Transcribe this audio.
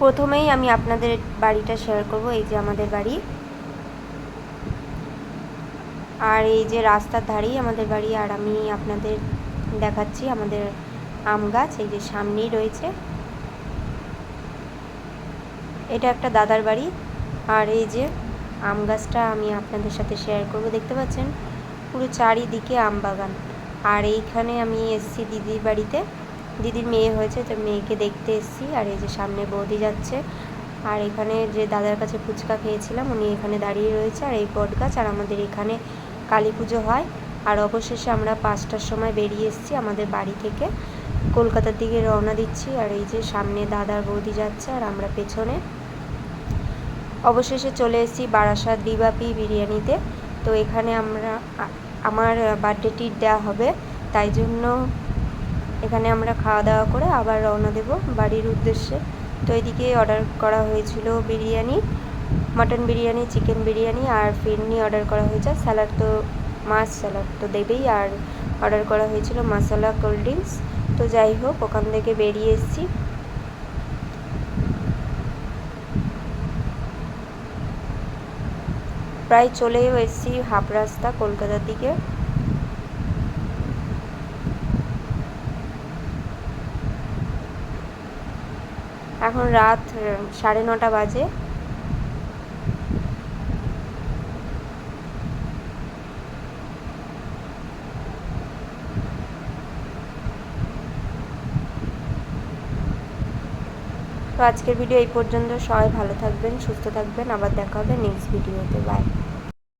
প্রথমেই আমি আপনাদের বাড়িটা শেয়ার করব। এই যে আমাদের বাড়ি, আর এই যে রাস্তার ধারেই আমাদের বাড়ি। আর আমি আপনাদের দেখাচ্ছি আমাদের আম গাছ, এই যে সামনেই রয়েছে। এটা একটা দাদার বাড়ি। আর এই যে আম গাছটা আমি আপনাদের সাথে শেয়ার করব। দেখতে পাচ্ছেন পুরো চারিদিকে আম বাগান। আর এইখানে আমি এসেছি দিদির বাড়িতে, দিদির মেয়ে হয়েছে, তো মেয়েকে দেখতে এসেছি। আর এই যে সামনে বৌদি যাচ্ছে। আর এখানে যে দাদার কাছে ফুচকা খেয়েছিলাম, উনি এখানে দাঁড়িয়ে রয়েছে। আর এই বট গাছ। আর আমাদের এখানে কালী পুজো হয়। আর অবশেষে আমরা 5টার সময় বেরিয়ে এসেছি আমাদের বাড়ি থেকে, কলকাতার দিকে রওনা দিচ্ছি। আর এই যে সামনে দাদার বৌদি যাচ্ছে, আর আমরা পেছনে। অবশেষে চলে এসেছি বারাসাত বিবাপি বিরিয়ানিতে। তো এখানে আমার বার্থডে ট্রিট দেওয়া হবে, তাই জন্য এখানে আমরা খাওয়া দাওয়া করে আবার রওনা দেব বাড়ির উদ্দেশ্যে। তো এদিকে অর্ডার করা হয়েছিল বিরিয়ানি, মটন বিরিয়ানি, চিকেন বিরিয়ানি, আর ফিরনি অর্ডার করা হয়েছে। স্যালাড তো মাস্ট, স্যালাড তো দেবেই। আর অর্ডার করা হয়েছিল মশলা, কোল্ড ড্রিঙ্কস। তো যাই হোক, ওখান থেকে বেরিয়ে এসেছি। প্রায় চলেও এসেছি হাফ রাস্তা কলকাতার দিকে। এখন রাত 9:30 বাজে। তো আজকের ভিডিও এই পর্যন্ত। সবাই ভালো থাকবেন, সুস্থ থাকবেন। আবার দেখা হবে নেক্সট ভিডিওতে। বাই।